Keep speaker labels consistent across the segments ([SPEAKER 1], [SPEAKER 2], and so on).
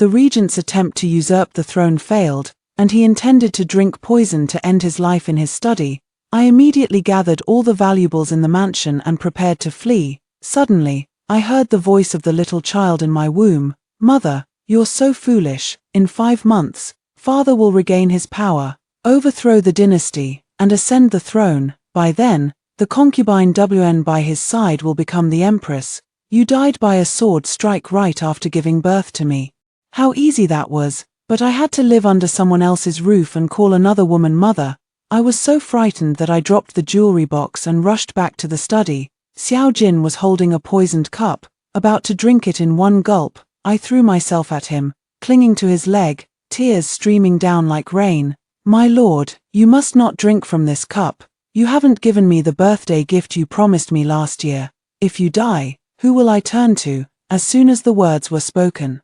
[SPEAKER 1] The regent's attempt to usurp the throne failed, and he intended to drink poison to end his life in his study. I immediately gathered all the valuables in the mansion and prepared to flee. Suddenly, I heard the voice of the little child in my womb. Mother, you're so foolish. In 5 months, father will regain his power, overthrow the dynasty, and ascend the throne. By then, the concubine WN by his side will become the empress. You died by a sword strike right after giving birth to me. How easy that was, but I had to live under someone else's roof and call another woman mother. I was so frightened that I dropped the jewelry box and rushed back to the study. Xiao Jin was holding a poisoned cup, about to drink it in one gulp. I threw myself at him, clinging to his leg, tears streaming down like rain. My lord, you must not drink from this cup. You haven't given me the birthday gift you promised me last year. If you die, who will I turn to? As soon as the words were spoken,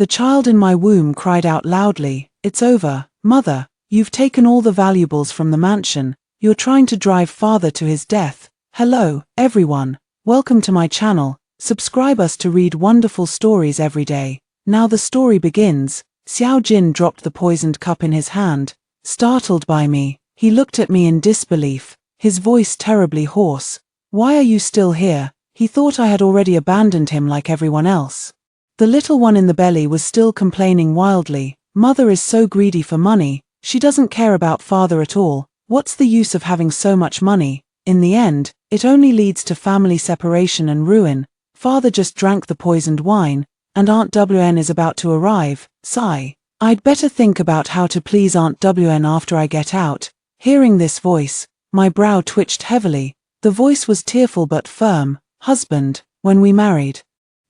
[SPEAKER 1] the child in my womb cried out loudly, It's over, mother. You've taken all the valuables from the mansion. You're trying to drive father to his death. Hello, everyone. Welcome to my channel. Subscribe us to read wonderful stories every day. Now the story begins. Xiao Jin dropped the poisoned cup in his hand. Startled by me, he looked at me in disbelief, his voice terribly hoarse. Why are you still here? He thought I had already abandoned him like everyone else. The little one in the belly was still complaining wildly. Mother is so greedy for money. She doesn't care about father at all. What's the use of having so much money? In the end, it only leads to family separation and ruin. Father just drank the poisoned wine, and Aunt WN is about to arrive. Sigh. I'd better think about how to please Aunt WN after I get out. Hearing this voice, my brow twitched heavily. The voice was tearful but firm. Husband, when we married,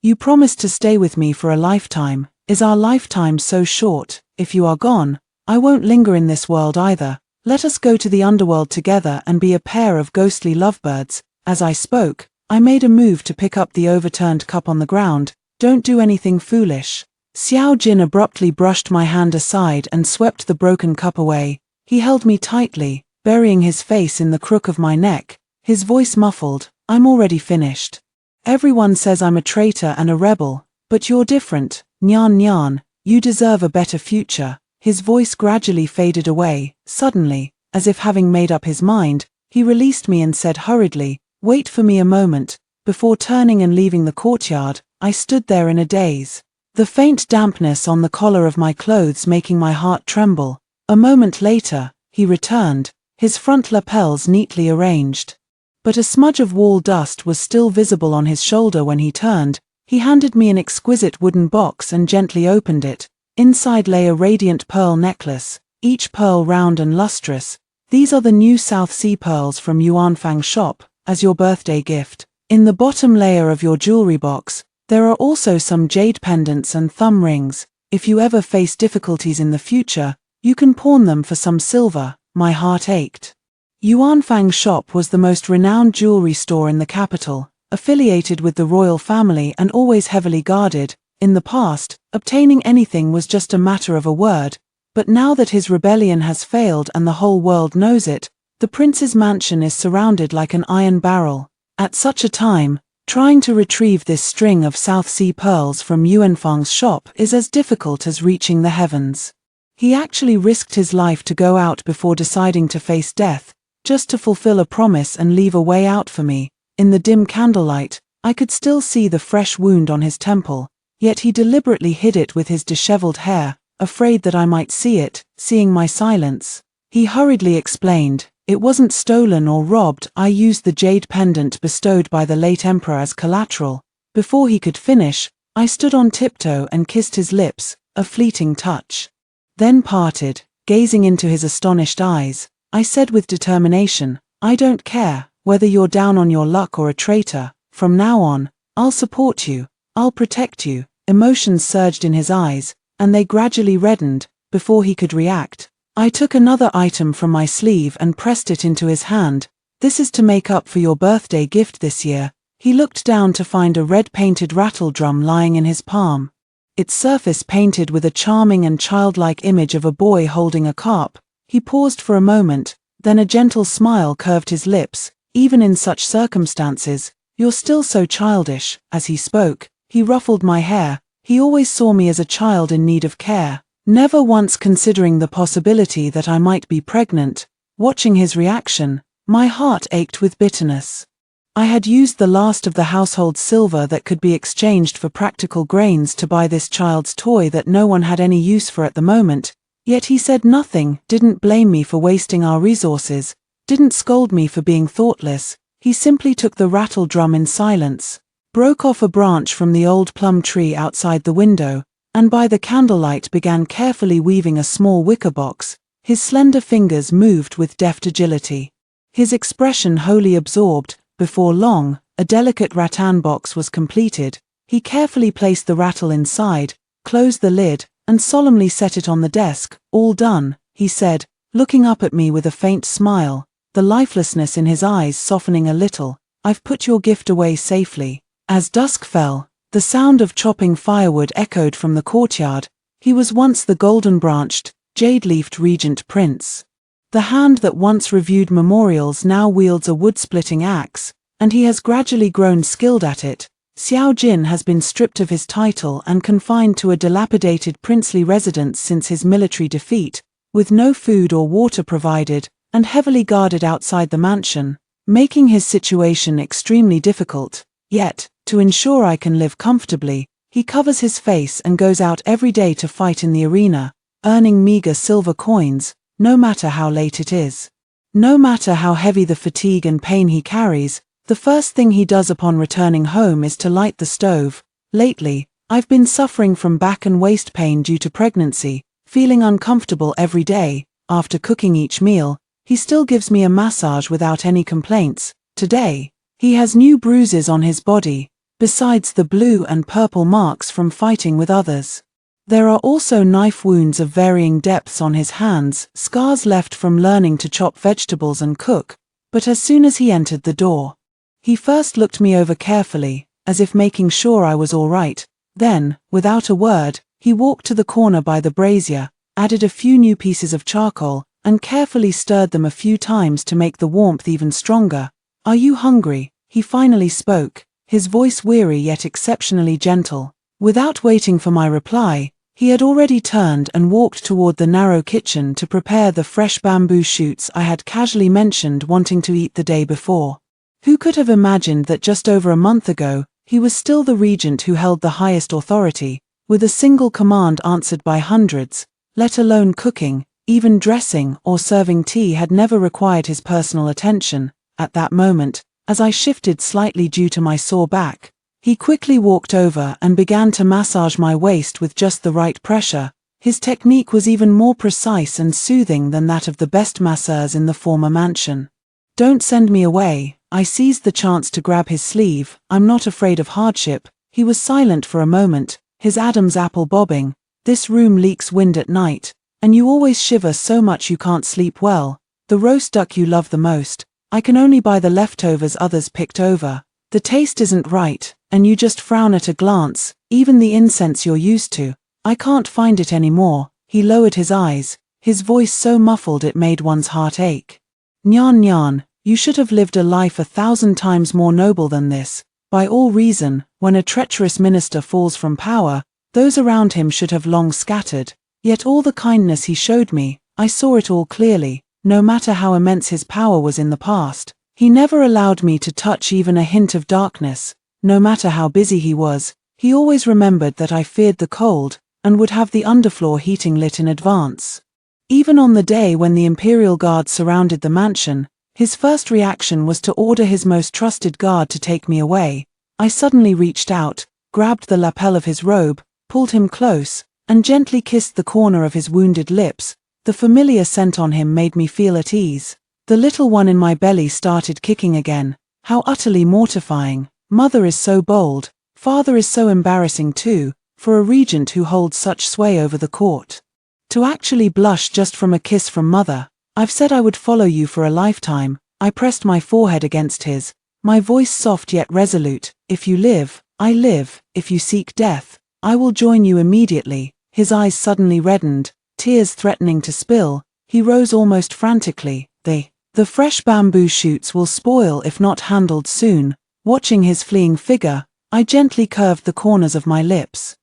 [SPEAKER 1] you promised to stay with me for a lifetime. Is our lifetime so short? If you are gone, I won't linger in this world either. Let us go to the underworld together and be a pair of ghostly lovebirds. As I spoke, I made a move to pick up the overturned cup on the ground. Don't do anything foolish. Xiao Jin abruptly brushed my hand aside and swept the broken cup away. He held me tightly, burying his face in the crook of my neck. His voice muffled, I'm already finished. Everyone says I'm a traitor and a rebel, but you're different. Nyan Nyan, you deserve a better future. His voice gradually faded away. Suddenly, as if having made up his mind, he released me and said hurriedly, Wait for me a moment. Before turning and leaving the courtyard, I stood there in a daze, the faint dampness on the collar of my clothes making my heart tremble. A moment later, he returned, his front lapels neatly arranged. But a smudge of wall dust was still visible on his shoulder when he turned. He handed me an exquisite wooden box and gently opened it. Inside lay a radiant pearl necklace, each pearl round and lustrous. These are the new South Sea pearls from Yuanfang's shop, as your birthday gift. In the bottom layer of your jewelry box, there are also some jade pendants and thumb rings. If you ever face difficulties in the future, you can pawn them for some silver. My heart ached. Yuanfang's shop was the most renowned jewelry store in the capital, affiliated with the royal family and always heavily guarded. In the past, obtaining anything was just a matter of a word, but now that his rebellion has failed and the whole world knows it, the prince's mansion is surrounded like an iron barrel. At such a time, trying to retrieve this string of South Sea pearls from Yuanfang's shop is as difficult as reaching the heavens. He actually risked his life to go out before deciding to face death, just to fulfill a promise and leave a way out for me. In the dim candlelight, I could still see the fresh wound on his temple, yet he deliberately hid it with his disheveled hair, afraid that I might see it. Seeing my silence, he hurriedly explained, It wasn't stolen or robbed. I used the jade pendant bestowed by the late emperor as collateral. Before he could finish, I stood on tiptoe and kissed his lips, a fleeting touch. Then parted, gazing into his astonished eyes. I said with determination, I don't care whether you're down on your luck or a traitor. From now on, I'll support you. I'll protect you. Emotions surged in his eyes, and they gradually reddened. Before he could react, I took another item from my sleeve and pressed it into his hand. This is to make up for your birthday gift this year. He looked down to find a red-painted rattle drum lying in his palm, its surface painted with a charming and childlike image of a boy holding a carp. He paused for a moment, then a gentle smile curved his lips. Even in such circumstances, you're still so childish. As he spoke, he ruffled my hair. He always saw me as a child in need of care, never once considering the possibility that I might be pregnant. Watching his reaction, my heart ached with bitterness. I had used the last of the household silver that could be exchanged for practical grains to buy this child's toy that no one had any use for at the moment, yet he said nothing, didn't blame me for wasting our resources, didn't scold me for being thoughtless. He simply took the rattle drum in silence, broke off a branch from the old plum tree outside the window, and by the candlelight began carefully weaving a small wicker box. His slender fingers moved with deft agility, his expression wholly absorbed. Before long, a delicate rattan box was completed. He carefully placed the rattle inside, closed the lid, and solemnly set it on the desk. "All done," he said, looking up at me with a faint smile, the lifelessness in his eyes softening a little. "I've put your gift away safely." As dusk fell, the sound of chopping firewood echoed from the courtyard. He was once the golden-branched, jade-leafed regent prince. The hand that once reviewed memorials now wields a wood-splitting axe, and he has gradually grown skilled at it. Xiao Jin has been stripped of his title and confined to a dilapidated princely residence since his military defeat, with no food or water provided, and heavily guarded outside the mansion, making his situation extremely difficult. Yet, to ensure I can live comfortably, he covers his face and goes out every day to fight in the arena, earning meager silver coins, no matter how late it is. No matter how heavy the fatigue and pain he carries, the first thing he does upon returning home is to light the stove. Lately, I've been suffering from back and waist pain due to pregnancy, feeling uncomfortable every day. After cooking each meal, he still gives me a massage without any complaints. Today, he has new bruises on his body, besides the blue and purple marks from fighting with others. There are also knife wounds of varying depths on his hands, scars left from learning to chop vegetables and cook. But as soon as he entered the door, he first looked me over carefully, as if making sure I was all right. Then, without a word, he walked to the corner by the brazier, added a few new pieces of charcoal, and carefully stirred them a few times to make the warmth even stronger. "Are you hungry?" he finally spoke, his voice weary yet exceptionally gentle. Without waiting for my reply, he had already turned and walked toward the narrow kitchen to prepare the fresh bamboo shoots I had casually mentioned wanting to eat the day before. Who could have imagined that just over a month ago, he was still the regent who held the highest authority, with a single command answered by hundreds, let alone cooking, even dressing or serving tea had never required his personal attention. At that moment, as I shifted slightly due to my sore back, he quickly walked over and began to massage my waist with just the right pressure. His technique was even more precise and soothing than that of the best masseurs in the former mansion. "Don't send me away." I seized the chance to grab his sleeve. "I'm not afraid of hardship." He was silent for a moment, his Adam's apple bobbing. "This room leaks wind at night, and you always shiver so much you can't sleep well. The roast duck you love the most, I can only buy the leftovers others picked over. The taste isn't right, and you just frown at a glance. Even the incense you're used to, I can't find it anymore." He lowered his eyes, his voice so muffled it made one's heart ache. "Nyan Nyan, you should have lived a life 1,000 times more noble than this. By all reason, when a treacherous minister falls from power, those around him should have long scattered. Yet all the kindness he showed me, I saw it all clearly. No matter how immense his power was in the past, he never allowed me to touch even a hint of darkness. No matter how busy he was, he always remembered that I feared the cold, and would have the underfloor heating lit in advance. Even on the day when the Imperial Guard surrounded the mansion, his first reaction was to order his most trusted guard to take me away. I suddenly reached out, grabbed the lapel of his robe, pulled him close, and gently kissed the corner of his wounded lips. The familiar scent on him made me feel at ease. The little one in my belly started kicking again. How utterly mortifying. Mother is so bold, father is so embarrassing too, for a regent who holds such sway over the court. To actually blush just from a kiss from mother. "I've said I would follow you for a lifetime." I pressed my forehead against his, my voice soft yet resolute. "If you live, I live. If you seek death, I will join you immediately." His eyes suddenly reddened, tears threatening to spill. He rose almost frantically. The fresh bamboo shoots will spoil if not handled soon." Watching his fleeing figure, I gently curved the corners of my lips.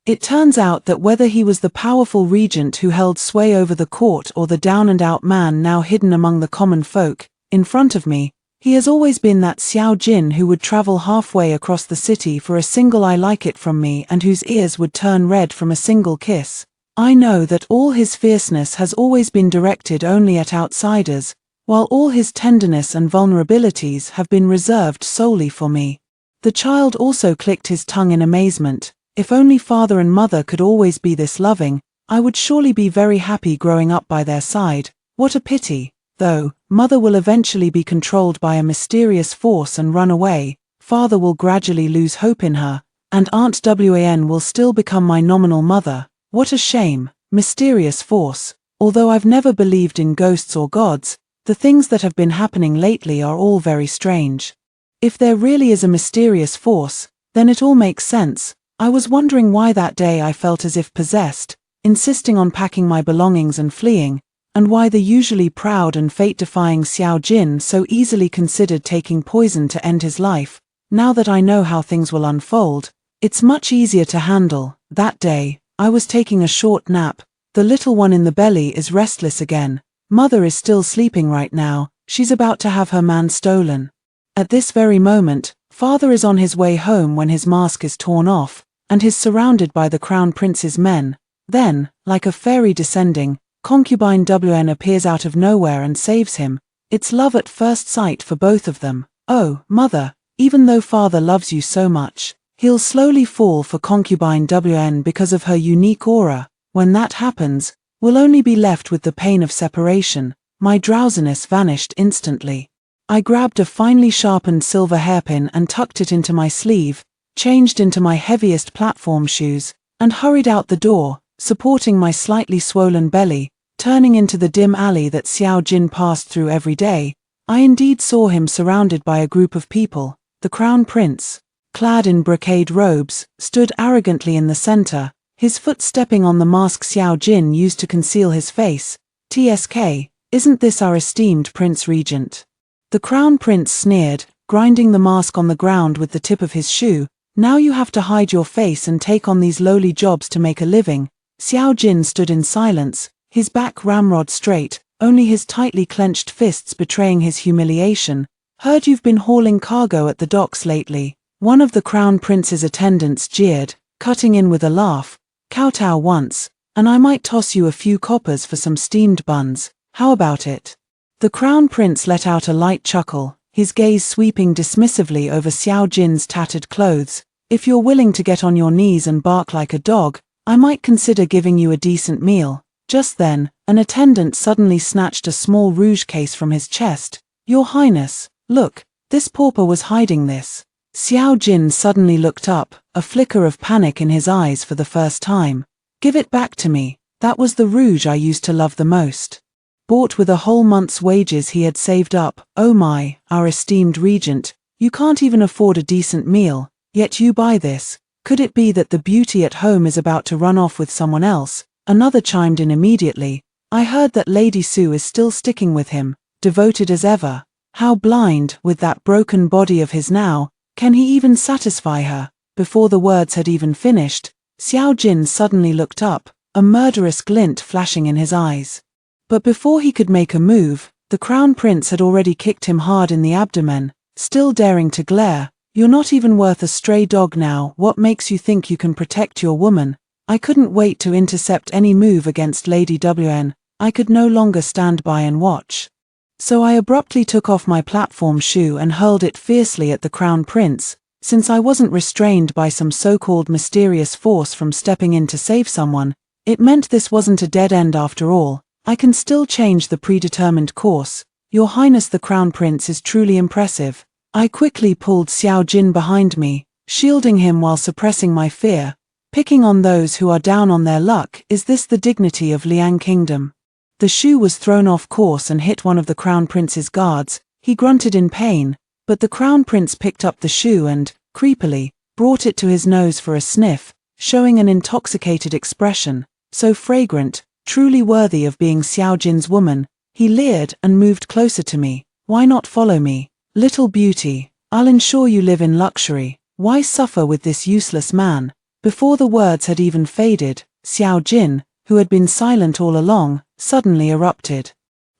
[SPEAKER 1] It turns out that whether he was the powerful regent who held sway over the court or the down-and-out man now hidden among the common folk, in front of me, he has always been that Xiao Jin who would travel halfway across the city for a single "I like it" from me and whose ears would turn red from a single kiss. I know that all his fierceness has always been directed only at outsiders, while all his tenderness and vulnerabilities have been reserved solely for me. The child also clicked his tongue in amazement. If only father and mother could always be this loving, I would surely be very happy growing up by their side. What a pity, though. Mother will eventually be controlled by a mysterious force and run away, father will gradually lose hope in her, and Aunt Wan will still become my nominal mother. What a shame. Mysterious force. Although I've never believed in ghosts or gods, the things that have been happening lately are all very strange. If there really is a mysterious force, then it all makes sense. I was wondering why that day I felt as if possessed, insisting on packing my belongings and fleeing, and why the usually proud and fate-defying Xiao Jin so easily considered taking poison to end his life. Now that I know how things will unfold, it's much easier to handle. That day, I was taking a short nap. The little one in the belly is restless again. Mother is still sleeping right now. She's about to have her man stolen. At this very moment, father is on his way home when his mask is torn off, and is surrounded by the crown prince's men. Then, like a fairy descending, concubine Wan appears out of nowhere and saves him. It's love at first sight for both of them. Oh, mother, even though father loves you so much, he'll slowly fall for concubine Wan because of her unique aura. When that happens, we'll only be left with the pain of separation. My drowsiness vanished instantly. I grabbed a finely sharpened silver hairpin and tucked it into my sleeve, changed into my heaviest platform shoes, and hurried out the door, supporting my slightly swollen belly. Turning into the dim alley that Xiao Jin passed through every day, I indeed saw him surrounded by a group of people. The crown prince, clad in brocade robes, stood arrogantly in the center, his foot stepping on the mask Xiao Jin used to conceal his face. "TSK, isn't this our esteemed Prince Regent?" The crown prince sneered, grinding the mask on the ground with the tip of his shoe. "Now you have to hide your face and take on these lowly jobs to make a living." Xiao Jin stood in silence, his back ramrod straight, only his tightly clenched fists betraying his humiliation. "Heard you've been hauling cargo at the docks lately." One of the crown prince's attendants jeered, cutting in with a laugh. "Kowtow once, and I might toss you a few coppers for some steamed buns. How about it?" The crown prince let out a light chuckle, his gaze sweeping dismissively over Xiao Jin's tattered clothes. "If you're willing to get on your knees and bark like a dog, I might consider giving you a decent meal." Just then, an attendant suddenly snatched a small rouge case from his chest. "Your Highness, look, this pauper was hiding this." Xiao Jin suddenly looked up, a flicker of panic in his eyes for the first time. "Give it back to me. That was the rouge I used to love the most." Bought with a whole month's wages he had saved up. "Oh my, our esteemed regent, you can't even afford a decent meal, yet you buy this. Could it be that the beauty at home is about to run off with someone else?" Another chimed in immediately. "I heard that Lady Sue is still sticking with him, devoted as ever. How blind, with that broken body of his now, can he even satisfy her?" Before the words had even finished, Xiao Jin suddenly looked up, a murderous glint flashing in his eyes. But before he could make a move, the crown prince had already kicked him hard in the abdomen, still daring to glare. "You're not even worth a stray dog now. What makes you think you can protect your woman?" I couldn't wait to intercept any move against Lady Wan. I could no longer stand by and watch. So I abruptly took off my platform shoe and hurled it fiercely at the crown prince. Since I wasn't restrained by some so-called mysterious force from stepping in to save someone, it meant this wasn't a dead end after all. I can still change the predetermined course. "Your Highness the Crown Prince is truly impressive." I quickly pulled Xiao Jin behind me, shielding him while suppressing my fear. "Picking on those who are down on their luck, is this the dignity of Liang Kingdom?" The shoe was thrown off course and hit one of the Crown Prince's guards. He grunted in pain, but the Crown Prince picked up the shoe and, creepily, brought it to his nose for a sniff, showing an intoxicated expression. "So fragrant, truly worthy of being Xiao Jin's woman." He leered and moved closer to me. "Why not follow me? Little beauty, I'll ensure you live in luxury. Why suffer with this useless man?" Before the words had even faded, Xiao Jin, who had been silent all along, suddenly erupted.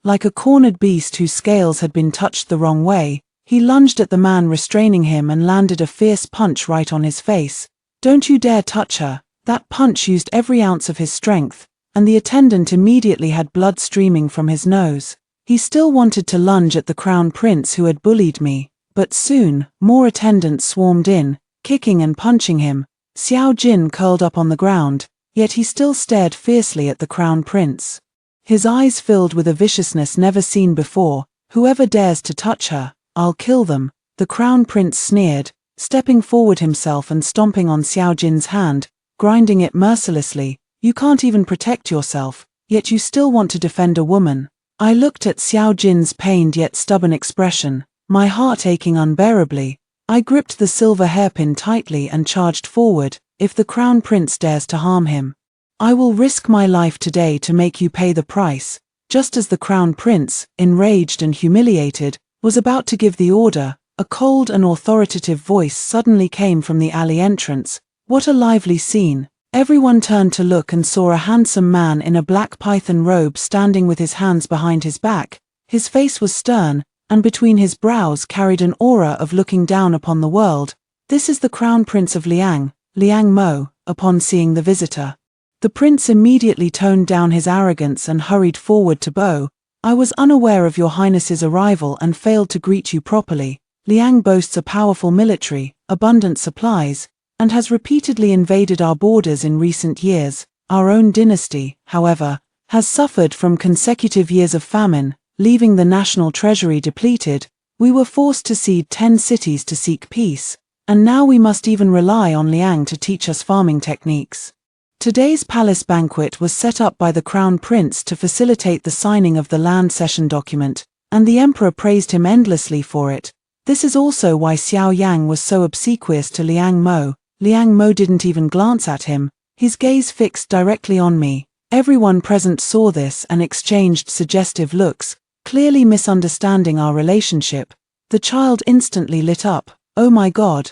[SPEAKER 1] Like a cornered beast whose scales had been touched the wrong way, he lunged at the man restraining him and landed a fierce punch right on his face. "Don't you dare touch her." That punch used every ounce of his strength, and the attendant immediately had blood streaming from his nose. He still wanted to lunge at the crown prince who had bullied me, but soon, more attendants swarmed in, kicking and punching him. Xiao Jin curled up on the ground, yet he still stared fiercely at the crown prince. His eyes filled with a viciousness never seen before. "Whoever dares to touch her, I'll kill them," the crown prince sneered, stepping forward himself and stomping on Xiao Jin's hand, grinding it mercilessly. "You can't even protect yourself, yet you still want to defend a woman." I looked at Xiao Jin's pained yet stubborn expression, my heart aching unbearably. I gripped the silver hairpin tightly and charged forward. "If the crown prince dares to harm him, I will risk my life today to make you pay the price." Just as the crown prince, enraged and humiliated, was about to give the order, a cold and authoritative voice suddenly came from the alley entrance. What a lively scene! Everyone turned to look and saw a handsome man in a black python robe standing with his hands behind his back. His face was stern, and between his brows carried an aura of looking down upon the world. "This is the crown prince of Liang, Liang Mo." Upon seeing the visitor, the prince immediately toned down his arrogance and hurried forward to bow. "I was unaware of your highness's arrival and failed to greet you properly. Liang boasts a powerful military, abundant supplies, and has repeatedly invaded our borders in recent years. Our own dynasty, however, has suffered from consecutive years of famine, leaving the national treasury depleted. We were forced to cede 10 cities to seek peace, and now we must even rely on Liang to teach us farming techniques." Today's palace banquet was set up by the crown prince to facilitate the signing of the land cession document, and the emperor praised him endlessly for it. This is also why Xiao Yang was so obsequious to Liang Mo. Liang Mo didn't even glance at him, his gaze fixed directly on me. Everyone present saw this and exchanged suggestive looks, clearly misunderstanding our relationship. The child instantly lit up. "Oh my God,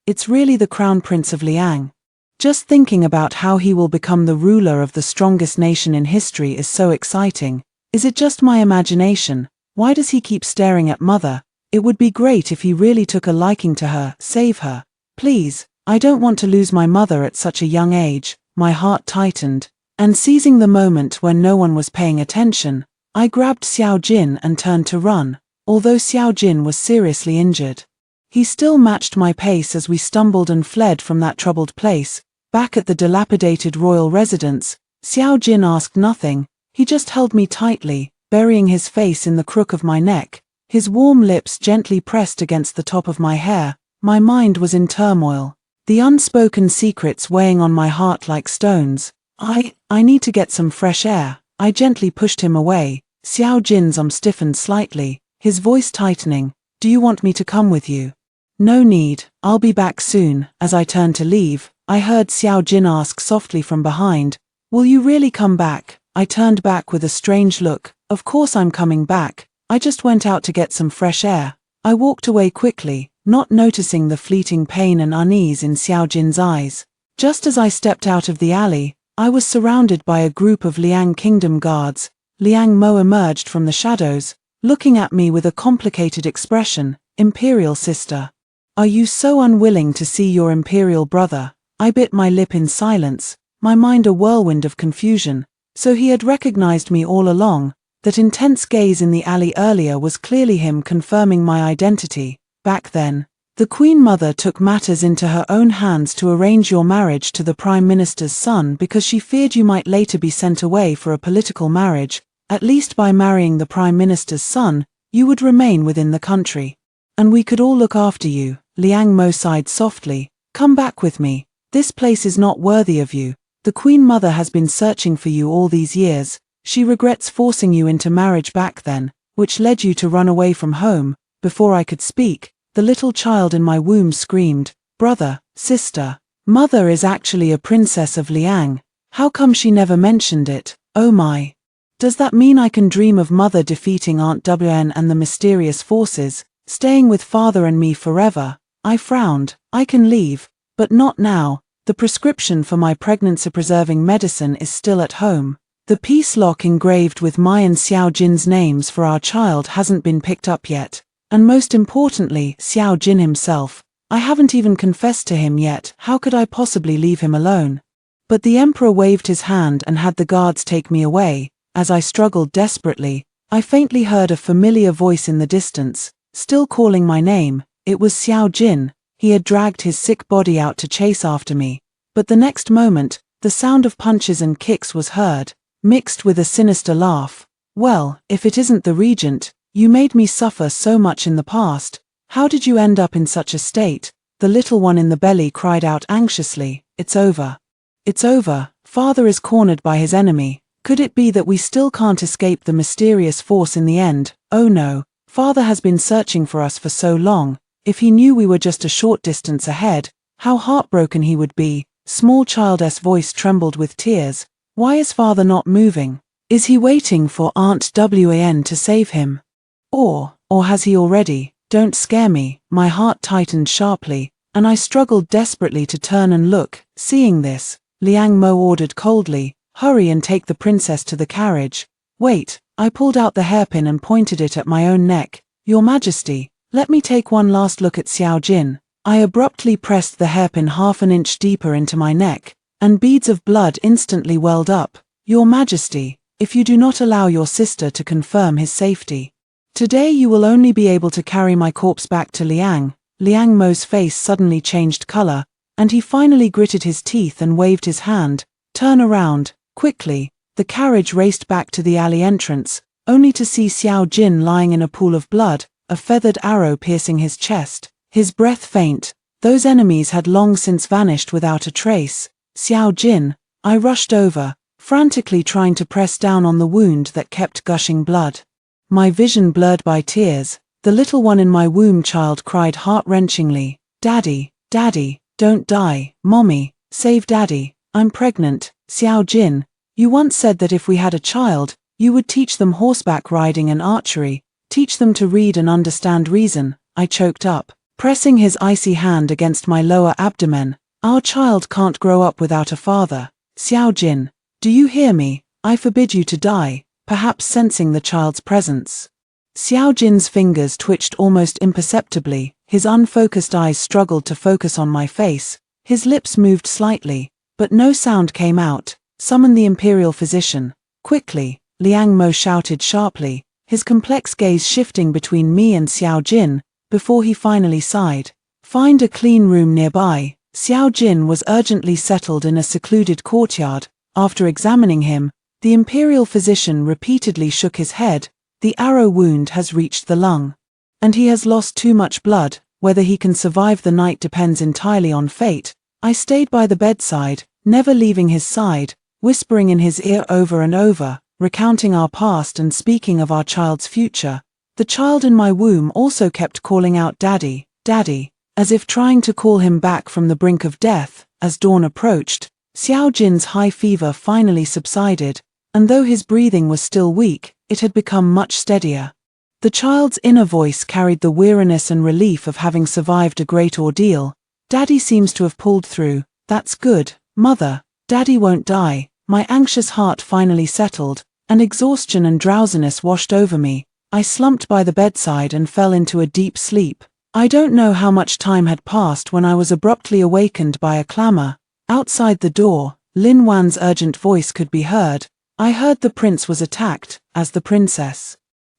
[SPEAKER 1] it's really the crown prince of Liang. Just thinking about how he will become the ruler of the strongest nation in history is so exciting. Is it just my imagination? Why does he keep staring at mother? It would be great if he really took a liking to her. Save her. Please, I don't want to lose my mother at such a young age." My heart tightened, and seizing the moment when no one was paying attention, I grabbed Xiao Jin and turned to run. Although Xiao Jin was seriously injured, he still matched my pace as we stumbled and fled from that troubled place. Back at the dilapidated royal residence, Xiao Jin asked nothing. He just held me tightly, burying his face in the crook of my neck. His warm lips gently pressed against the top of my hair. My mind was in turmoil, the unspoken secrets weighing on my heart like stones. I need to get some fresh air." I gently pushed him away. Xiao Jin's arm stiffened slightly, his voice tightening. "Do you want me to come with you?" "No need, I'll be back soon." As I turned to leave, I heard Xiao Jin ask softly from behind, "Will you really come back?" I turned back with a strange look. "Of course I'm coming back. I just went out to get some fresh air." I walked away quickly, not noticing the fleeting pain and unease in Xiao Jin's eyes. Just as I stepped out of the alley, I was surrounded by a group of Liang Kingdom guards. Liang Mo emerged from the shadows, looking at me with a complicated expression. "Imperial sister, are you so unwilling to see your imperial brother?" I bit my lip in silence, my mind a whirlwind of confusion. So he had recognized me all along. That intense gaze in the alley earlier was clearly him confirming my identity. Back then, the Queen Mother took matters into her own hands to arrange your marriage to the Prime Minister's son because she feared you might later be sent away for a political marriage. At least by marrying the Prime Minister's son, you would remain within the country. And we could all look after you. Liang Mo sighed softly. "Come back with me. This place is not worthy of you. The Queen Mother has been searching for you all these years. She regrets forcing you into marriage back then, which led you to run away from home." Before I could speak, the little child in my womb screamed, "Brother, sister, mother is actually a princess of Liang. How come she never mentioned it? Oh my. Does that mean I can dream of mother defeating Aunt Wn and the mysterious forces, staying with father and me forever?" I frowned. "I can leave, but not now. The prescription for my pregnancy-preserving medicine is still at home. The peace lock engraved with my and Xiao Jin's names for our child hasn't been picked up yet. And most importantly, Xiao Jin himself. I haven't even confessed to him yet. How could I possibly leave him alone? But the emperor waved his hand and had the guards take me away. As I struggled desperately, I faintly heard a familiar voice in the distance, still calling my name. It was Xiao Jin. He had dragged his sick body out to chase after me. But the next moment, the sound of punches and kicks was heard, mixed with a sinister laugh. Well, if it isn't the regent, you made me suffer so much in the past. How did you end up in such a state? The little one in the belly cried out anxiously. It's over. It's over. Father is cornered by his enemy. Could it be that we still can't escape the mysterious force in the end? Oh no, Father has been searching for us for so long. If he knew we were just a short distance ahead, how heartbroken he would be. Small child's voice trembled with tears. Why is Father not moving? Is he waiting for Aunt Wan to save him? Or has he already? Don't scare me. My heart tightened sharply, and I struggled desperately to turn and look. Seeing this, Liang Mo ordered coldly, "Hurry and take the princess to the carriage." Wait, I pulled out the hairpin and pointed it at my own neck. "Your Majesty, let me take one last look at Xiao Jin." I abruptly pressed the hairpin half an inch deeper into my neck, and beads of blood instantly welled up. "Your Majesty, if you do not allow your sister to confirm his safety, today you will only be able to carry my corpse back to Liang." Liang Mo's face suddenly changed color, and he finally gritted his teeth and waved his hand. "Turn around." Quickly, the carriage raced back to the alley entrance, only to see Xiao Jin lying in a pool of blood, a feathered arrow piercing his chest, his breath faint. Those enemies had long since vanished without a trace. "Xiao Jin," I rushed over, frantically trying to press down on the wound that kept gushing blood. My vision blurred by tears. The little one in my womb child cried heart-wrenchingly, "Daddy, Daddy, don't die. Mommy, save Daddy, I'm pregnant." "Xiao Jin, you once said that if we had a child, you would teach them horseback riding and archery, teach them to read and understand reason." I choked up, pressing his icy hand against my lower abdomen. "Our child can't grow up without a father. Xiao Jin, do you hear me? I forbid you to die." Perhaps sensing the child's presence, Xiao Jin's fingers twitched almost imperceptibly, his unfocused eyes struggled to focus on my face, his lips moved slightly, but no sound came out. "Summon the imperial physician." Quickly, Liang Mo shouted sharply, his complex gaze shifting between me and Xiao Jin, before he finally sighed. "Find a clean room nearby." Xiao Jin was urgently settled in a secluded courtyard. After examining him, the imperial physician repeatedly shook his head. "The arrow wound has reached the lung, and he has lost too much blood. Whether he can survive the night depends entirely on fate." I stayed by the bedside, never leaving his side, whispering in his ear over and over, recounting our past and speaking of our child's future. The child in my womb also kept calling out "Daddy, Daddy," as if trying to call him back from the brink of death. As dawn approached, Xiao Jin's high fever finally subsided, and though his breathing was still weak, it had become much steadier. The child's inner voice carried the weariness and relief of having survived a great ordeal. "Daddy seems to have pulled through. That's good, Mother. Daddy won't die." My anxious heart finally settled, and exhaustion and drowsiness washed over me. I slumped by the bedside and fell into a deep sleep. I don't know how much time had passed when I was abruptly awakened by a clamor. Outside the door, Lin Wan's urgent voice could be heard. "I heard the prince was attacked, as the princess.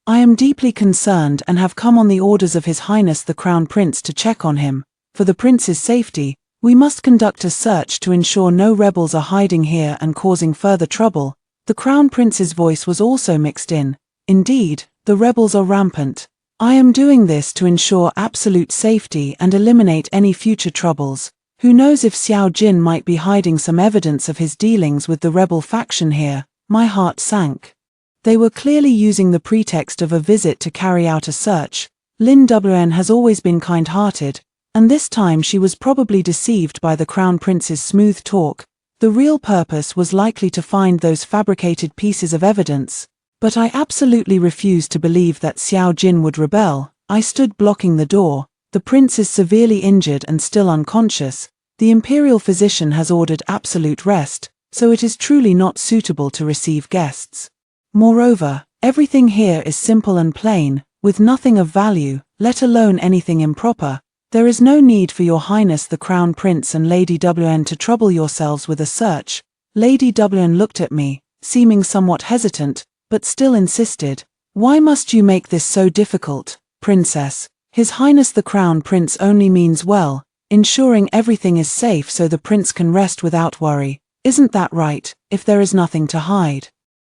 [SPEAKER 1] I am deeply concerned and have come on the orders of His Highness the Crown Prince to check on him. For the prince's safety, we must conduct a search to ensure no rebels are hiding here and causing further trouble." The Crown Prince's voice was also mixed in. "Indeed, the rebels are rampant. I am doing this to ensure absolute safety and eliminate any future troubles. Who knows if Xiao Jin might be hiding some evidence of his dealings with the rebel faction here." My heart sank. They were clearly using the pretext of a visit to carry out a search. Lin Wan has always been kind-hearted, and this time she was probably deceived by the Crown Prince's smooth talk. The real purpose was likely to find those fabricated pieces of evidence. But I absolutely refused to believe that Xiao Jin would rebel. I stood blocking the door. "The prince is severely injured and still unconscious. The imperial physician has ordered absolute rest, so it is truly not suitable to receive guests. Moreover, everything here is simple and plain, with nothing of value, let alone anything improper. There is no need for your highness the crown prince and Lady WN to trouble yourselves with a search. Lady WN looked at me, seeming somewhat hesitant, but still insisted. Why must you make this so difficult, princess? His highness the crown prince only means well, ensuring everything is safe so the prince can rest without worry. Isn't that right, if there is nothing to hide?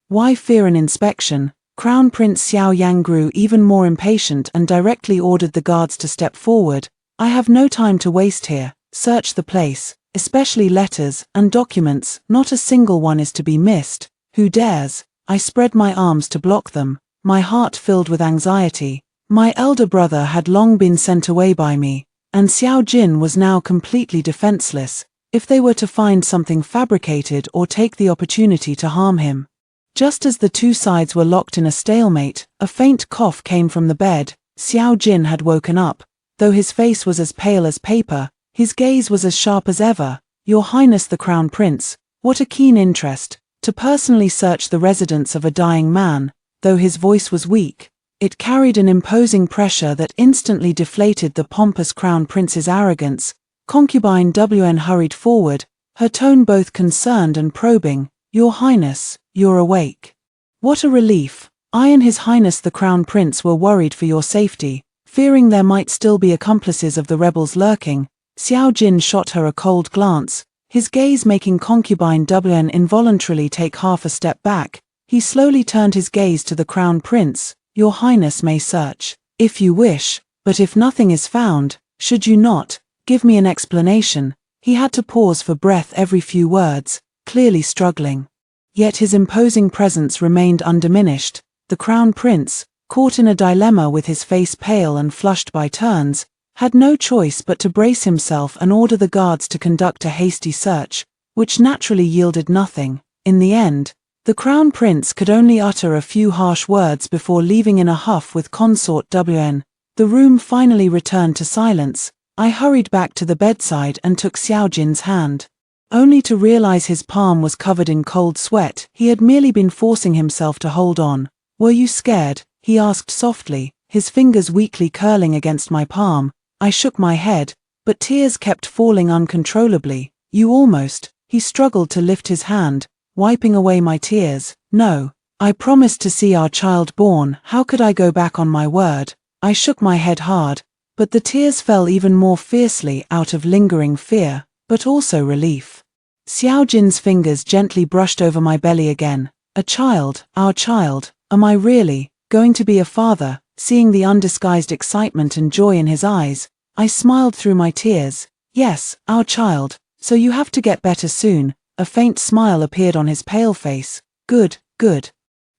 [SPEAKER 1] Why fear an inspection? Crown Prince Xiao Yang grew even more impatient and directly ordered the guards to step forward. I have no time to waste here. Search the place, especially letters and documents, not a single one is to be missed. Who dares? I spread my arms to block them, my heart filled with anxiety. My elder brother had long been sent away by me, and Xiao Jin was now completely defenseless, if they were to find something fabricated or take the opportunity to harm him. Just as the two sides were locked in a stalemate, a faint cough came from the bed. Xiao Jin had woken up. Though his face was as pale as paper, his gaze was as sharp as ever. Your Highness the Crown Prince, what a keen interest, to personally search the residence of a dying man. Though his voice was weak, it carried an imposing pressure that instantly deflated the pompous Crown Prince's arrogance. Concubine WN hurried forward, her tone both concerned and probing. Your Highness, you're awake. What a relief. I and His Highness the Crown Prince were worried for your safety, fearing there might still be accomplices of the rebels lurking. Xiao Jin shot her a cold glance, his gaze making concubine WN involuntarily take half a step back. He slowly turned his gaze to the Crown Prince. Your Highness may search, if you wish, but if nothing is found, should you not give me an explanation? He had to pause for breath every few words, clearly struggling. Yet his imposing presence remained undiminished. The Crown Prince, caught in a dilemma with his face pale and flushed by turns, had no choice but to brace himself and order the guards to conduct a hasty search, which naturally yielded nothing. In the end, the Crown Prince could only utter a few harsh words before leaving in a huff with consort WN. The room finally returned to silence. I hurried back to the bedside and took Xiao Jin's hand, only to realize his palm was covered in cold sweat. He had merely been forcing himself to hold on. Were you scared? He asked softly, his fingers weakly curling against my palm. I shook my head, but tears kept falling uncontrollably. You almost. He struggled to lift his hand, wiping away my tears. No, I promised to see our child born. How could I go back on my word? I shook my head hard, but the tears fell even more fiercely out of lingering fear, but also relief. Xiao Jin's fingers gently brushed over my belly again. A child, our child. Am I really going to be a father? Seeing the undisguised excitement and joy in his eyes, I smiled through my tears. Yes, our child. So you have to get better soon. A faint smile appeared on his pale face. Good, good.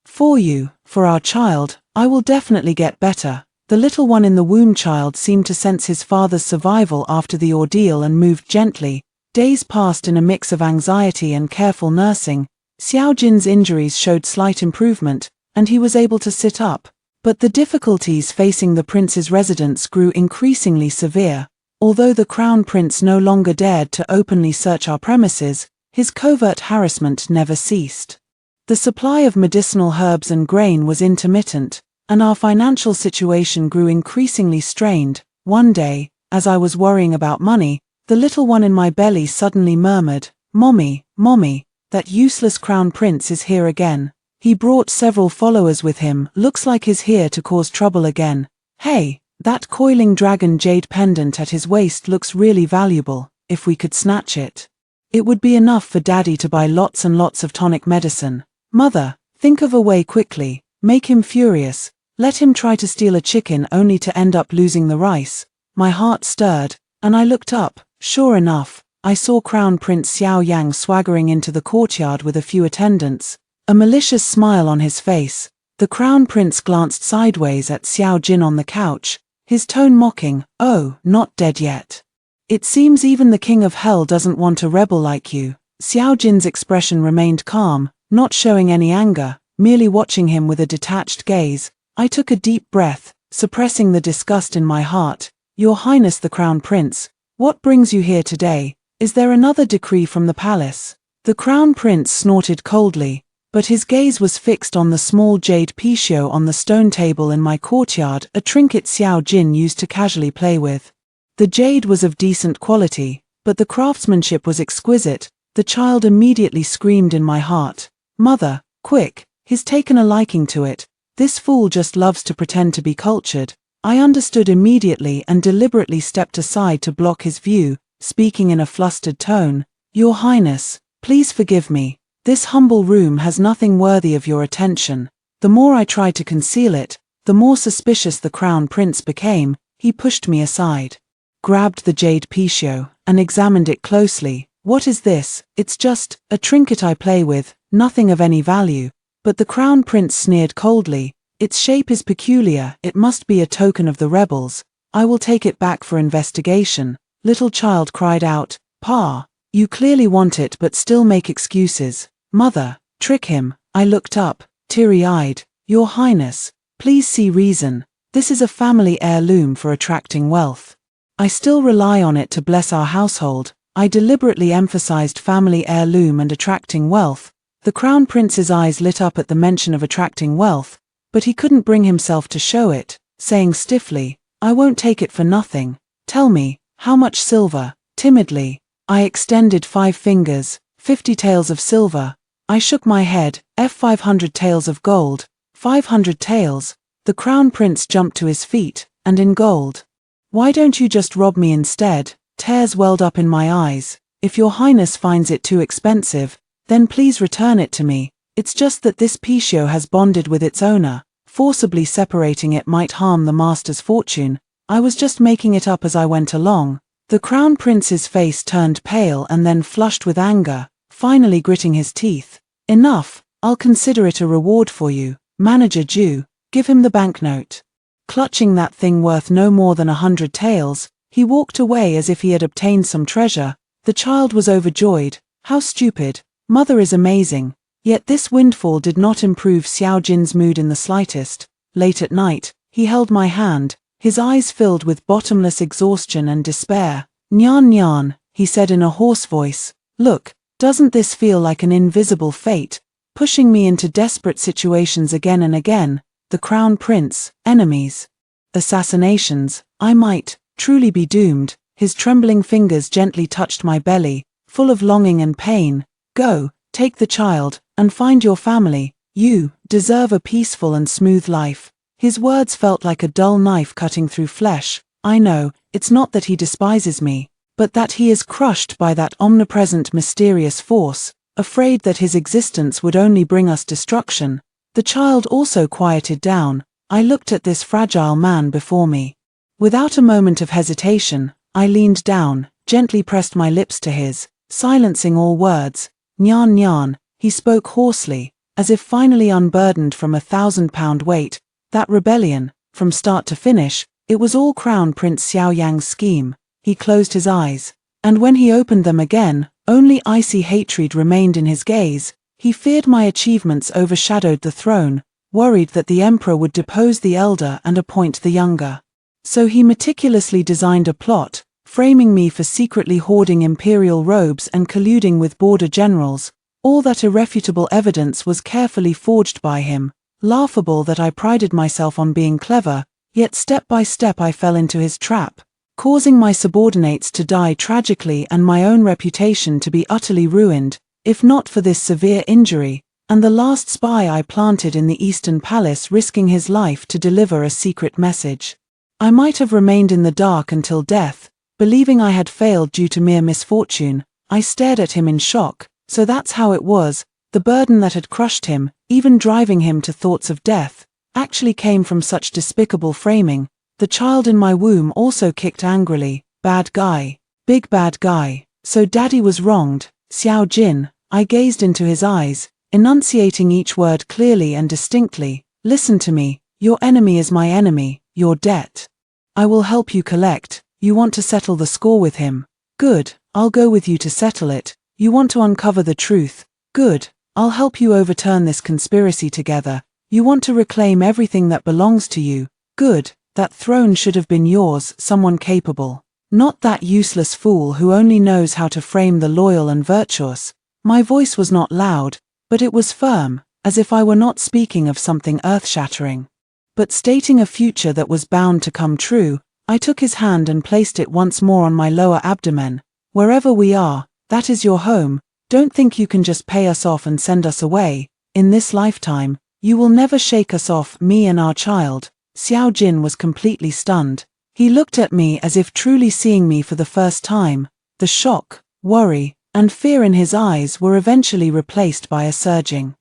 [SPEAKER 1] For you, for our child, I will definitely get better. The little one in the womb child seemed to sense his father's survival after the ordeal and moved gently. Days passed in a mix of anxiety and careful nursing. Xiao Jin's injuries showed slight improvement, and he was able to sit up. But the difficulties facing the prince's residence grew increasingly severe. Although the Crown Prince no longer dared to openly search our premises, his covert harassment never ceased. The supply of medicinal herbs and grain was intermittent, and our financial situation grew increasingly strained. One day, as I was worrying about money, the little one in my belly suddenly murmured, "Mommy, Mommy, that useless Crown Prince is here again. He brought several followers with him. Looks like he's here to cause trouble again. Hey, that coiling dragon jade pendant at his waist looks really valuable. If we could snatch it, it would be enough for Daddy to buy lots and lots of tonic medicine. Mother, think of a way quickly. Make him furious. Let him try to steal a chicken only to end up losing the rice." My heart stirred, and I looked up. Sure enough, I saw Crown Prince Xiao Yang swaggering into the courtyard with a few attendants, a malicious smile on his face. The Crown Prince glanced sideways at Xiao Jin on the couch, his tone mocking. "Oh, not dead yet. It seems even the King of Hell doesn't want a rebel like you." Xiao Jin's expression remained calm, not showing any anger, merely watching him with a detached gaze. I took a deep breath, suppressing the disgust in my heart. "Your Highness the Crown Prince, what brings you here today?" Is there another decree from the palace? The crown prince snorted coldly, but his gaze was fixed on the small jade picio on the stone table in my courtyard, a trinket Xiao Jin used to casually play with. The jade was of decent quality, but the craftsmanship was exquisite. The child immediately screamed in my heart. Mother, quick, he's taken a liking to it. This fool just loves to pretend to be cultured. I understood immediately and deliberately stepped aside to block his view, speaking in a flustered tone. Your Highness, please forgive me. This humble room has nothing worthy of your attention. The more I tried to conceal it, the more suspicious the crown prince became. He pushed me aside, grabbed the jade picio, and examined it closely. What is this? It's just a trinket I play with, nothing of any value. But the crown prince sneered coldly. Its shape is peculiar, it must be a token of the rebels. I will take it back for investigation. Little child cried out. Pa, you clearly want it but still make excuses. Mother, trick him. I looked up, teary-eyed. Your Highness, please see reason. This is a family heirloom for attracting wealth. I still rely on it to bless our household. I deliberately emphasized family heirloom and attracting wealth. The crown prince's eyes lit up at the mention of attracting wealth, but he couldn't bring himself to show it, saying stiffly, I won't take it for nothing. Tell me, how much silver? Timidly, I extended 5 fingers, 50 taels of silver. I shook my head, 500 taels of gold, 500 taels. The crown prince jumped to his feet, and in gold. Why don't you just rob me instead? Tears welled up in my eyes. If your Highness finds it too expensive, then please return it to me. It's just that this picio has bonded with its owner. Forcibly separating it might harm the master's fortune. I was just making it up as I went along. The crown prince's face turned pale and then flushed with anger, finally gritting his teeth. Enough, I'll consider it a reward for you. Manager Jew, give him the banknote. Clutching that thing worth no more than 100 taels, he walked away as if he had obtained some treasure. The child was overjoyed. How stupid. Mother is amazing. Yet this windfall did not improve Xiao Jin's mood in the slightest. Late at night, he held my hand, his eyes filled with bottomless exhaustion and despair. Nyan Nyan, he said in a hoarse voice. Look, doesn't this feel like an invisible fate, pushing me into desperate situations again and again? The crown prince, enemies, assassinations, I might truly be doomed. His trembling fingers gently touched my belly, full of longing and pain. Go, take the child, and find your family. You deserve a peaceful and smooth life. His words felt like a dull knife cutting through flesh. I know, it's not that he despises me, but that he is crushed by that omnipresent mysterious force, afraid that his existence would only bring us destruction. The child also quieted down. I looked at this fragile man before me. Without a moment of hesitation, I leaned down, gently pressed my lips to his, silencing all words. Nyan Nyan, he spoke hoarsely, as if finally unburdened from a 1,000-pound weight. That rebellion, from start to finish, it was all Crown Prince Xiao Yang's scheme. He closed his eyes, and when he opened them again, only icy hatred remained in his gaze. He feared my achievements overshadowed the throne, worried that the emperor would depose the elder and appoint the younger. So he meticulously designed a plot, framing me for secretly hoarding imperial robes and colluding with border generals. All that irrefutable evidence was carefully forged by him. Laughable that I prided myself on being clever, yet step by step I fell into his trap, causing my subordinates to die tragically and my own reputation to be utterly ruined, if not for this severe injury, and the last spy I planted in the Eastern Palace risking his life to deliver a secret message. I might have remained in the dark until death, believing I had failed due to mere misfortune. I stared at him in shock. So that's how it was. The burden that had crushed him, even driving him to thoughts of death, actually came from such despicable framing. The child in my womb also kicked angrily. Bad guy. Big bad guy. So daddy was wronged. Xiao Jin. I gazed into his eyes, enunciating each word clearly and distinctly. Listen to me. Your enemy is my enemy. Your debt, I will help you collect. You want to settle the score with him? Good, I'll go with you to settle it. You want to uncover the truth? Good, I'll help you overturn this conspiracy together. You want to reclaim everything that belongs to you? Good, that throne should have been yours, someone capable. Not that useless fool who only knows how to frame the loyal and virtuous. My voice was not loud, but it was firm, as if I were not speaking of something earth-shattering, but stating a future that was bound to come true. I took his hand and placed it once more on my lower abdomen. Wherever we are, that is your home. Don't think you can just pay us off and send us away. In this lifetime, you will never shake us off, me and our child. Xiao Jin was completely stunned. He looked at me as if truly seeing me for the first time. The shock, worry, and fear in his eyes were eventually replaced by a surging,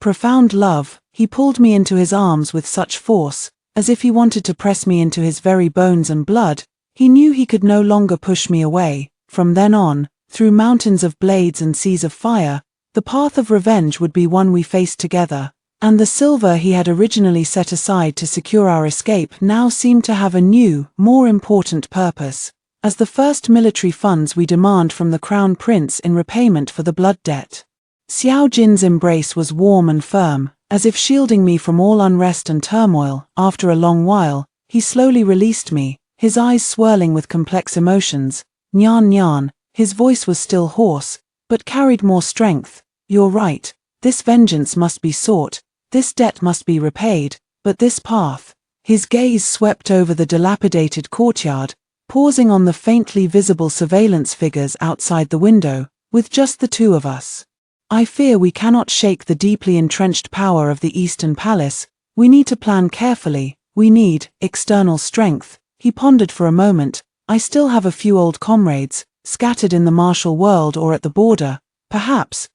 [SPEAKER 1] profound love. He pulled me into his arms with such force, as if he wanted to press me into his very bones and blood. He knew he could no longer push me away. From then on, through mountains of blades and seas of fire, the path of revenge would be one we faced together, and the silver he had originally set aside to secure our escape now seemed to have a new, more important purpose, as the first military funds we demand from the Crown Prince in repayment for the blood debt. Xiao Jin's embrace was warm and firm, as if shielding me from all unrest and turmoil. After a long while, he slowly released me, his eyes swirling with complex emotions. Nyan Nyan, his voice was still hoarse, but carried more strength. You're right, this vengeance must be sought, this debt must be repaid, but this path. His gaze swept over the dilapidated courtyard, pausing on the faintly visible surveillance figures outside the window, with just the two of us. I fear we cannot shake the deeply entrenched power of the Eastern Palace. We need to plan carefully. We need external strength. He pondered for a moment. I still have a few old comrades, scattered in the martial world or at the border. Perhaps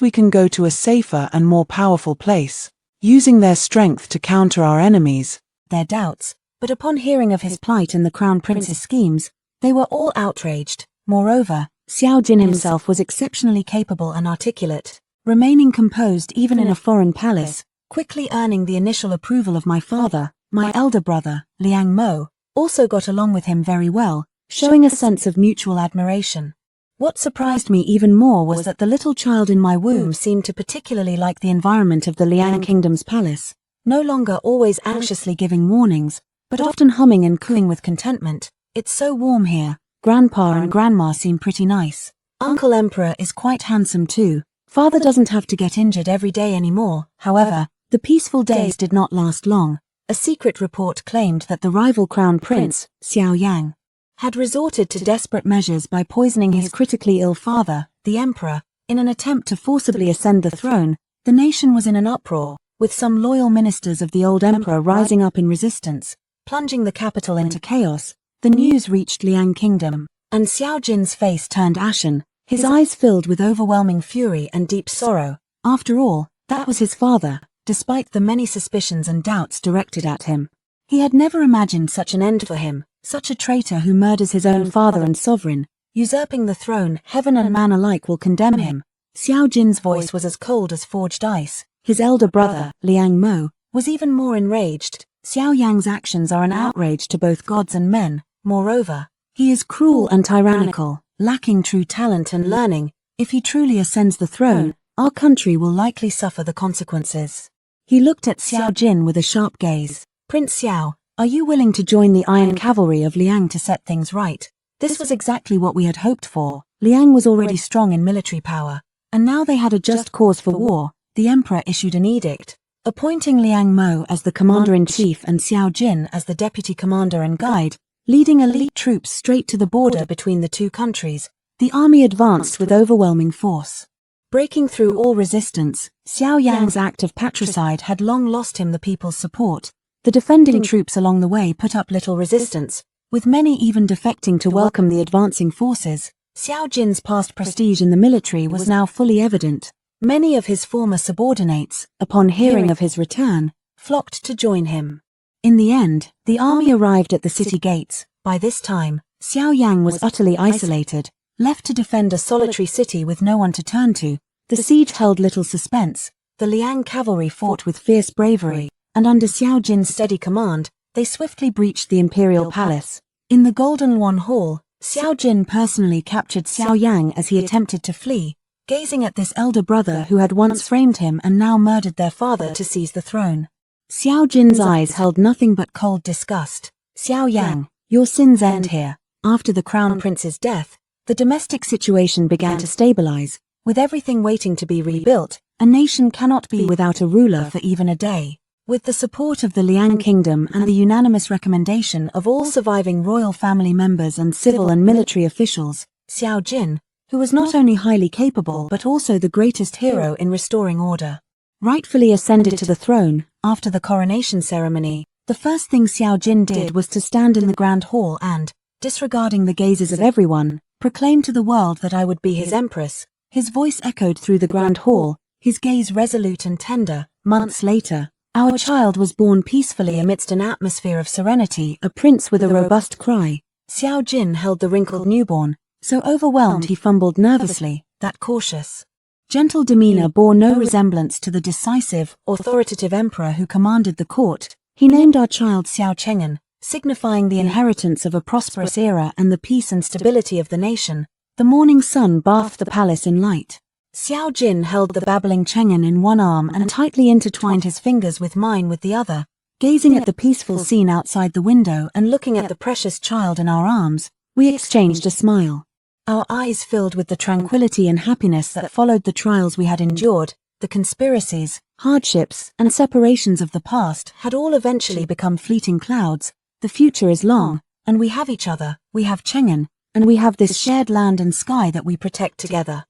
[SPEAKER 1] we can go to a safer and more powerful place, using their strength to counter our enemies.
[SPEAKER 2] Their doubts, but upon hearing of his plight and the Crown Prince's schemes, they were all outraged. Moreover, Xiao Jin himself was exceptionally capable and articulate, remaining composed even in a foreign palace, quickly earning the initial approval of my father. My elder brother, Liang Mo, also got along with him very well, showing a sense of mutual admiration. What surprised me even more was that the little child in my womb seemed to particularly like the environment of the Liang Kingdom's palace, no longer always anxiously giving warnings, but often humming and cooing with contentment. It's so warm here. Grandpa and Grandma seem pretty nice. Uncle Emperor is quite handsome too. Father doesn't have to get injured every day anymore. However, the peaceful days did not last long. A secret report claimed that the rival Crown Prince, Xiao Yang, had resorted to desperate measures by poisoning his critically ill father, the Emperor, in an attempt to forcibly ascend the throne. The nation was in an uproar, with some loyal ministers of the old Emperor rising up in resistance, plunging the capital into chaos. The news reached Liang Kingdom, and Xiao Jin's face turned ashen, his eyes filled with overwhelming fury and deep sorrow. After all, that was his father, despite the many suspicions and doubts directed at him. He had never imagined such an end for him, such a traitor who murders his own father and sovereign, usurping the throne. Heaven and man alike will condemn him. Xiao Jin's voice was as cold as forged ice. His elder brother, Liang Mo, was even more enraged. Xiao Yang's actions are an outrage to both gods and men. Moreover, he is cruel and tyrannical, lacking true talent and learning. If he truly ascends the throne, our country will likely suffer the consequences. He looked at Xiao Jin with a sharp gaze. Prince Xiao, are you willing to join the Iron Cavalry of Liang to set things right? This was exactly what we had hoped for. Liang was already strong in military power, and now they had a just cause for war. The Emperor issued an edict, appointing Liang Mo as the commander-in-chief and Xiao Jin as the deputy commander and guide, leading elite troops straight to the border between the two countries. The army advanced with overwhelming force, breaking through all resistance. Xiao Yang's act of patricide had long lost him the people's support. The defending troops along the way put up little resistance, with many even defecting to welcome the advancing forces. Xiao Jin's past prestige in the military was now fully evident. Many of his former subordinates, upon hearing of his return, flocked to join him. In the end, the army arrived at the city gates. By this time, Xiao Yang was utterly isolated, left to defend a solitary city with no one to turn to. The siege held little suspense. The Liang cavalry fought with fierce bravery, and under Xiao Jin's steady command, they swiftly breached the imperial palace. In the Golden Yuan Hall, Xiao Jin personally captured Xiao Yang as he attempted to flee, gazing at this elder brother who had once framed him and now murdered their father to seize the throne. Xiao Jin's eyes held nothing but cold disgust. Xiao Yang, your sins end here. After the Crown Prince's death, the domestic situation began to stabilize. With everything waiting to be rebuilt, a nation cannot be without a ruler for even a day. With the support of the Liang Kingdom and the unanimous recommendation of all surviving royal family members and civil and military officials, Xiao Jin, who was not only highly capable but also the greatest hero in restoring order, rightfully ascended to the throne. After the coronation ceremony, the first thing Xiao Jin did was to stand in the grand hall and, disregarding the gazes of everyone, proclaim to the world that I would be his empress. His voice echoed through the grand hall, his gaze resolute and tender. Months later, our child was born peacefully amidst an atmosphere of serenity, a prince with a robust cry. Xiao Jin held the wrinkled newborn, so overwhelmed he fumbled nervously. That cautious, gentle demeanor bore no resemblance to the decisive, authoritative emperor who commanded the court. He named our child Xiao Cheng'an, signifying the inheritance of a prosperous era and the peace and stability of the nation. The morning sun bathed the palace in light. Xiao Jin held the babbling Cheng'an in one arm and tightly intertwined his fingers with mine with the other. Gazing at the peaceful scene outside the window and looking at the precious child in our arms, we exchanged a smile. Our eyes filled with the tranquility and happiness that followed the trials we had endured. The conspiracies, hardships, and separations of the past had all eventually become fleeting clouds. The future is long, and we have each other, we have Cheng'an, and we have this shared land and sky that we protect together.